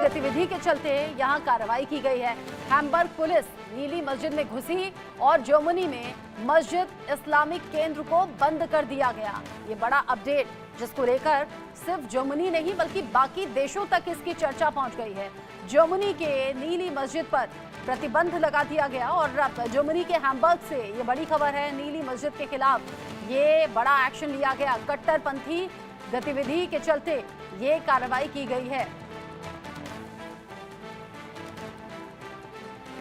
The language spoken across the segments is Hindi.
गतिविधि के चलते यहां कार्रवाई की गई है। हैम्बर्ग पुलिस नीली मस्जिद में घुसी और जर्मनी में मस्जिद इस्लामिक केंद्र को बंद कर दिया गया। ये बड़ा अपडेट जिसको लेकर सिर्फ जर्मनी नहीं बल्कि बाकी देशों तक इसकी चर्चा पहुंच गई है। जर्मनी के नीली मस्जिद पर प्रतिबंध लगा दिया गया और अब जर्मनी के हैम्बर्ग से ये बड़ी खबर है। नीली मस्जिद के खिलाफ ये बड़ा एक्शन लिया गया। कट्टरपंथी गतिविधि के चलते ये कार्रवाई की गई है।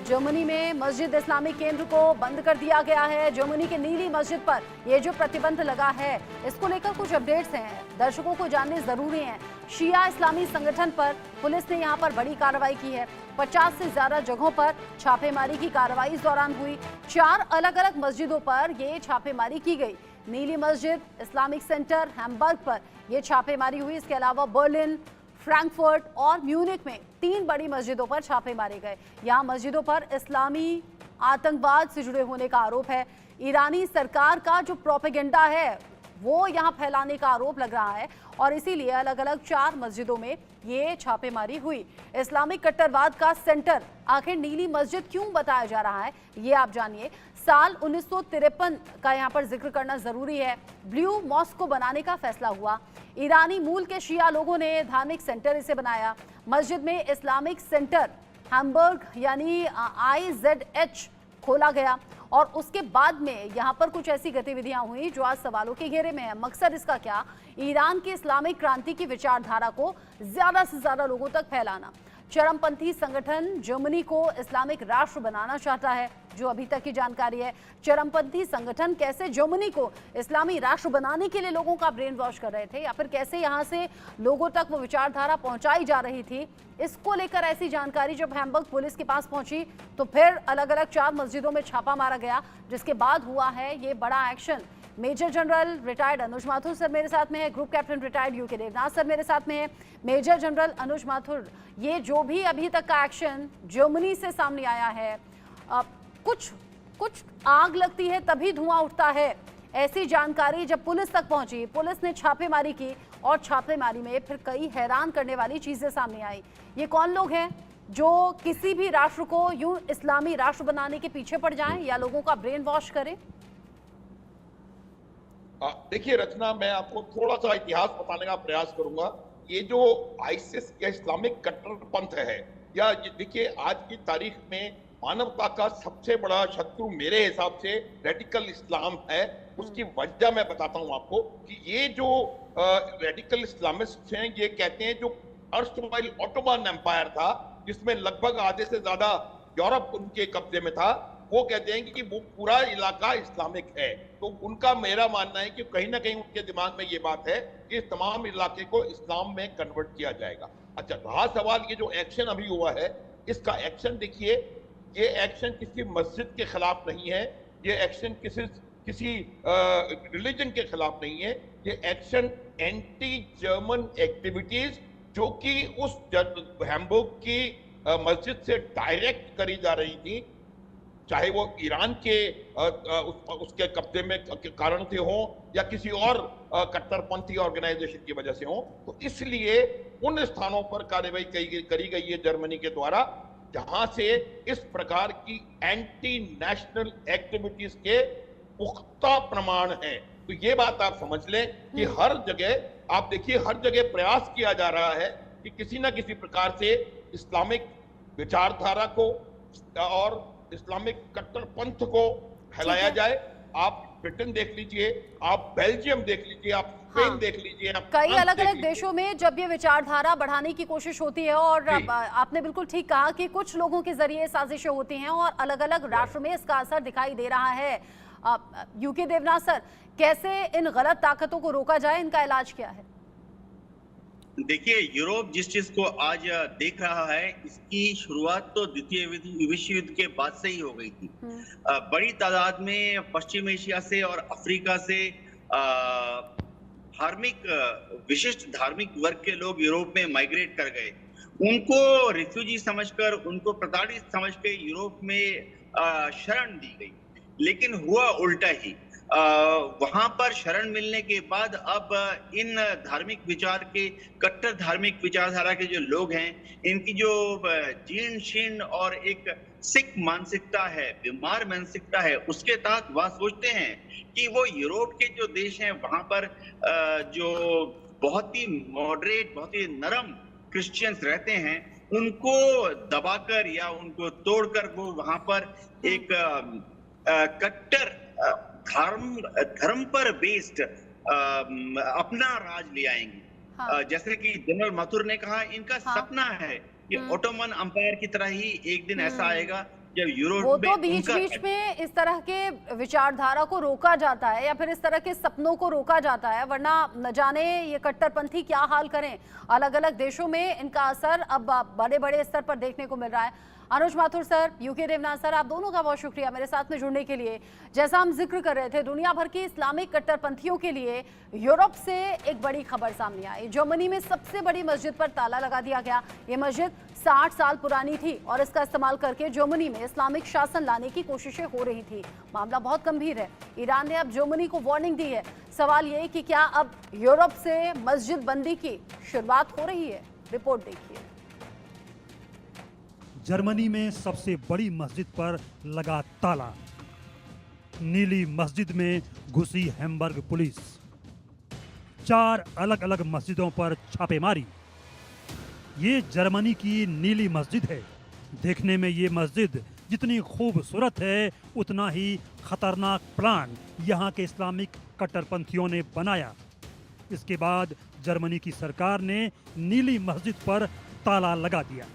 जर्मनी में मस्जिद इस्लामिक केंद्र को बंद कर दिया गया है। जर्मनी के नीली मस्जिद पर ये जो प्रतिबंध लगा है इसको लेकर कुछ अपडेट्स हैं, दर्शकों को जानने जरूरी हैं। शिया इस्लामी संगठन पर पुलिस ने यहां पर बड़ी कार्रवाई की है। 50 से ज्यादा जगहों पर छापेमारी की कार्रवाई इस दौरान हुई। 4 अलग अलग मस्जिदों पर ये छापेमारी की गई। नीली मस्जिद, इस्लामिक सेंटर, हैम्बर्ग पर यह छापेमारी हुई। इसके अलावा बर्लिन, फ्रैंकफर्ट और म्यूनिक में 3 बड़ी मस्जिदों पर छापे मारे गए। यहां मस्जिदों पर इस्लामी आतंकवाद से जुड़े होने का आरोप है। ईरानी सरकार का जो प्रोपेगेंडा है वो यहां फैलाने का आरोप लग रहा है और इसीलिए अलग अलग 4 मस्जिदों में ये छापेमारी हुई। इस्लामिक कट्टरवाद का सेंटर आखिर नीली मस्जिद क्यों बताया जा रहा है, ये आप जानिए। साल 1953 का यहाँ पर जिक्र करना जरूरी है। ब्लू मॉस्क को बनाने का फैसला हुआ। ईरानी मूल के शिया लोगों ने धार्मिक सेंटर इसे बनाया। मस्जिद में इस्लामिक सेंटर हैम्बर्ग यानी IZH खोला गया और उसके बाद में यहाँ पर कुछ ऐसी गतिविधियां हुई जो आज सवालों के घेरे में है। मकसद इसका क्या? ईरान की इस्लामिक क्रांति की विचारधारा को ज्यादा से ज्यादा लोगों तक फैलाना। चरमपंथी संगठन जर्मनी को इस्लामिक राष्ट्र बनाना चाहता है, जो अभी तक की जानकारी है। चरमपंथी संगठन कैसे जर्मनी को इस्लामी राष्ट्र बनाने के लिए लोगों का ब्रेन वॉश कर रहे थे या फिर कैसे यहां से लोगों तक वो विचारधारा पहुंचाई जा रही थी, इसको लेकर ऐसी जानकारी जब हैम्बर्ग पुलिस के पास पहुंची तो फिर अलग अलग 4 मस्जिदों में छापा मारा गया, जिसके बाद हुआ है ये बड़ा action. Major general retired Anuj Mathur sir मेरे साथ में है, group captain retired UK Devnath sir मेरे साथ में है। मेजर जनरल अनुज माथुर, ये जो भी अभी तक का एक्शन जर्मनी से सामने आया है, कुछ आग लगती है तभी धुआं उठता है, ऐसी जानकारी जब पुलिस तक पहुंची, पुलिस ने छापेमारी की और छापेमारी में फिर कई हैरान करने वाली चीजें सामने आई। ये कौन लोग हैं जो किसी भी राष्ट्र को यूं इस्लामी राष्ट्र बनाने के पीछे पड़ जाएं या लोगों का ब्रेन वॉश करें? देखिए रचना, मैं आपको थोड़ा सा इतिहास बताने का प्रयास करूंगा। ये जो आईसिस या इस्लामिक कट्टरपंथ है, या देखिए आज की तारीख में मानवता का सबसे बड़ा शत्रु मेरे हिसाब से रेडिकल इस्लाम है। उसकी वजह मैं बताता हूं आपको कि ये जो रेडिकल इस्लामिस्ट हैं, ये कहते हैं जो अर्स्टवाइल ऑटोमन एम्पायर था, जिसमें लगभग आधे से ज्यादा यूरोप उनके कब्जे में था, वो कहते हैं कि वो पूरा इलाका इस्लामिक है। तो उनका मेरा मानना है कि कहीं ना कहीं उनके दिमाग में ये बात है कि इस तमाम इलाके को इस्लाम में कन्वर्ट किया जाएगा। अच्छा, रहा सवाल ये जो एक्शन अभी हुआ है, इसका एक्शन देखिए, ये एक्शन किसी मस्जिद के खिलाफ नहीं है, ये एक्शन किसी रिलीजन के खिलाफ नहीं है, ये एक्शन एंटी जर्मन एक्टिविटीज जो कि उस हैम्बर्ग की मस्जिद से डायरेक्ट करी जा रही थी, चाहे वो ईरान के उसके कब्जे में कारण से हो या किसी और कट्टरपंथी ऑर्गेनाइजेशन की वजह से हो, तो इसलिए उन स्थानों पर कार्रवाई करी गई है जर्मनी के द्वारा जहां से इस प्रकार की एंटी नेशनल एक्टिविटीज के पुख्ता प्रमाण हैं। तो ये बात आप समझ लें कि हर जगह आप देखिए, हर जगह प्रयास किया जा रहा है कि किसी ना किसी प्रकार से इस्लामिक विचारधारा को और इस्लामिक कट्टरपंथ को फैलाया जाए। आप ब्रिटेन देख लीजिए, आप बेल्जियम देख लीजिए, आप स्पेन देख लीजिए, आप कई अलग अलग देशों में जब ये विचारधारा बढ़ाने की कोशिश होती है और आपने बिल्कुल ठीक कहा कि कुछ लोगों के जरिए साजिशें होती हैं और अलग अलग राष्ट्र में इसका असर दिखाई दे रहा है। यूके देवनाथ सर, कैसे इन गलत ताकतों को रोका जाए, इनका इलाज क्या है? देखिए, यूरोप जिस चीज को आज देख रहा है, इसकी शुरुआत तो द्वितीय विश्व युद्ध के बाद से ही हो गई थी। बड़ी तादाद में पश्चिम एशिया से और अफ्रीका से विशिष्ट धार्मिक वर्ग के लोग यूरोप में माइग्रेट कर गए। उनको रिफ्यूजी समझकर, उनको प्रताड़ित समझ के यूरोप में शरण दी गई, लेकिन हुआ उल्टा ही। वहां पर शरण मिलने के बाद अब इन धार्मिक विचार के, कट्टर धार्मिक विचारधारा के जो लोग हैं, इनकी जो जीर्ण शीर्ण और एक सिख मानसिकता है, बीमार मानसिकता है, उसके तहत वह सोचते हैं कि वो यूरोप के जो देश हैं वहां पर जो बहुत ही मॉडरेट, बहुत ही नरम क्रिश्चियंस रहते हैं, उनको दबाकर या उनको तोड़कर वो वहां पर एक कट्टर धर्म पर बेस्ड अपना राज ले आएंगे। हाँ। जैसे कि जनरल माथुर ने कहा, इनका हाँ। सपना है कि ओटोमन अंपायर की तरह ही एक दिन ऐसा आएगा जब यूरोप वो में तो बीच बीच में इस तरह के विचारधारा को रोका जाता है या फिर इस तरह के सपनों को रोका जाता है, वरना न जाने ये कट्टरपंथी क्या हाल करें। अलग अलग देशों में इनका असर अब बड़े बड़े स्तर पर देखने को मिल रहा है। Anuj Mathur sir, UK Devnath sir, आप दोनों का बहुत शुक्रिया मेरे साथ में जुड़ने के लिए। जैसा हम जिक्र कर रहे थे, दुनिया भर की इस्लामिक कट्टरपंथियों के लिए यूरोप से एक बड़ी खबर सामने आई। जर्मनी में सबसे बड़ी मस्जिद पर ताला लगा दिया गया। ये मस्जिद 60 साल पुरानी थी और इसका इस्तेमाल करके जर्मनी में इस्लामिक शासन लाने की कोशिशें हो रही थी। मामला बहुत गंभीर है। ईरान ने अब जर्मनी को वार्निंग दी है। सवाल ये कि क्या अब यूरोप से मस्जिद बंदी की शुरुआत हो रही है? रिपोर्ट देखिए। जर्मनी में सबसे बड़ी मस्जिद पर लगा ताला। नीली मस्जिद में घुसी हैम्बर्ग पुलिस। 4 अलग अलग मस्जिदों पर छापेमारी। ये जर्मनी की नीली मस्जिद है। देखने में ये मस्जिद जितनी खूबसूरत है, उतना ही खतरनाक प्लान यहाँ के इस्लामिक कट्टरपंथियों ने बनाया। इसके बाद जर्मनी की सरकार ने नीली मस्जिद पर ताला लगा दिया।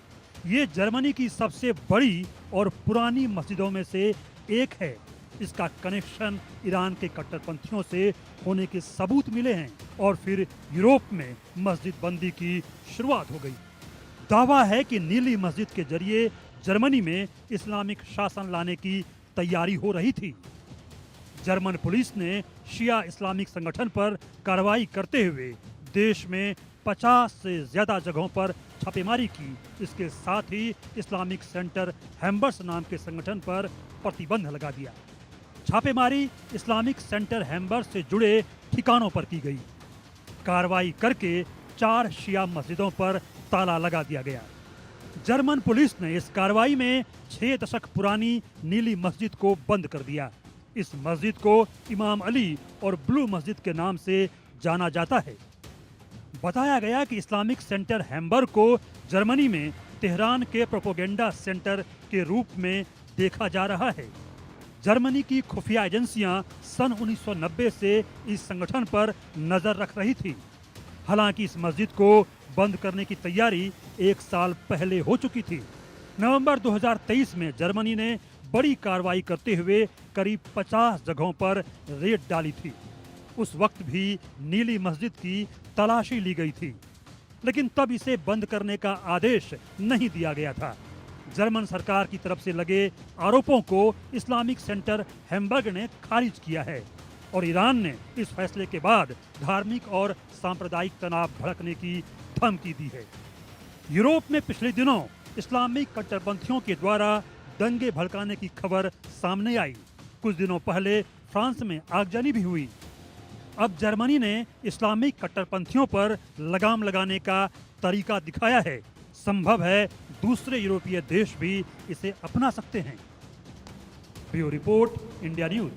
ये जर्मनी की सबसे बड़ी और पुरानी मस्जिदों में से एक है। इसका कनेक्शन ईरान के कट्टरपंथियों से होने के सबूत मिले हैं और फिर यूरोप में मस्जिद बंदी की शुरुआत हो गई। दावा है कि नीली मस्जिद के जरिए जर्मनी में इस्लामिक शासन लाने की तैयारी हो रही थी। जर्मन पुलिस ने शिया इस्लामिक संगठन पर कार्रवाई करते हुए देश में 50 से ज्यादा जगहों पर छापेमारी की। इसके साथ ही इस्लामिक सेंटर हैम्बर्स नाम के संगठन पर प्रतिबंध लगा दिया। छापेमारी इस्लामिक सेंटर हैम्बर्स से जुड़े ठिकानों पर की गई। कार्रवाई करके 4 शिया मस्जिदों पर ताला लगा दिया गया। जर्मन पुलिस ने इस कार्रवाई में 6 दशक पुरानी नीली मस्जिद को बंद कर दिया। इस मस्जिद को इमाम अली और ब्लू मस्जिद के नाम से जाना जाता है। बताया गया कि इस्लामिक सेंटर हैम्बर्ग को जर्मनी में तेहरान के प्रोपेगेंडा सेंटर के रूप में देखा जा रहा है। जर्मनी की खुफिया एजेंसियां सन 1990 से इस संगठन पर नजर रख रही थी। हालांकि इस मस्जिद को बंद करने की तैयारी 1 साल पहले हो चुकी थी। नवंबर 2023 में जर्मनी ने बड़ी कार्रवाई करते हुए करीब 50 जगहों पर रेड डाली थी। उस वक्त भी नीली मस्जिद की तलाशी ली गई थी, लेकिन तब इसे बंद करने का आदेश नहीं दिया गया था। जर्मन सरकार की तरफ से लगे आरोपों को इस्लामिक सेंटर हैम्बर्ग ने खारिज किया है और ईरान ने इस फैसले के बाद धार्मिक और सांप्रदायिक तनाव भड़कने की धमकी दी है। यूरोप में पिछले दिनों इस्लामिक कट्टरपंथियों के द्वारा दंगे भड़काने की खबर सामने आई। कुछ दिनों पहले फ्रांस में आगजनी भी हुई। अब जर्मनी ने इस्लामिक कट्टरपंथियों पर लगाम लगाने का तरीका दिखाया है। संभव है दूसरे यूरोपीय देश भी इसे अपना सकते हैं। Bureau report, India news.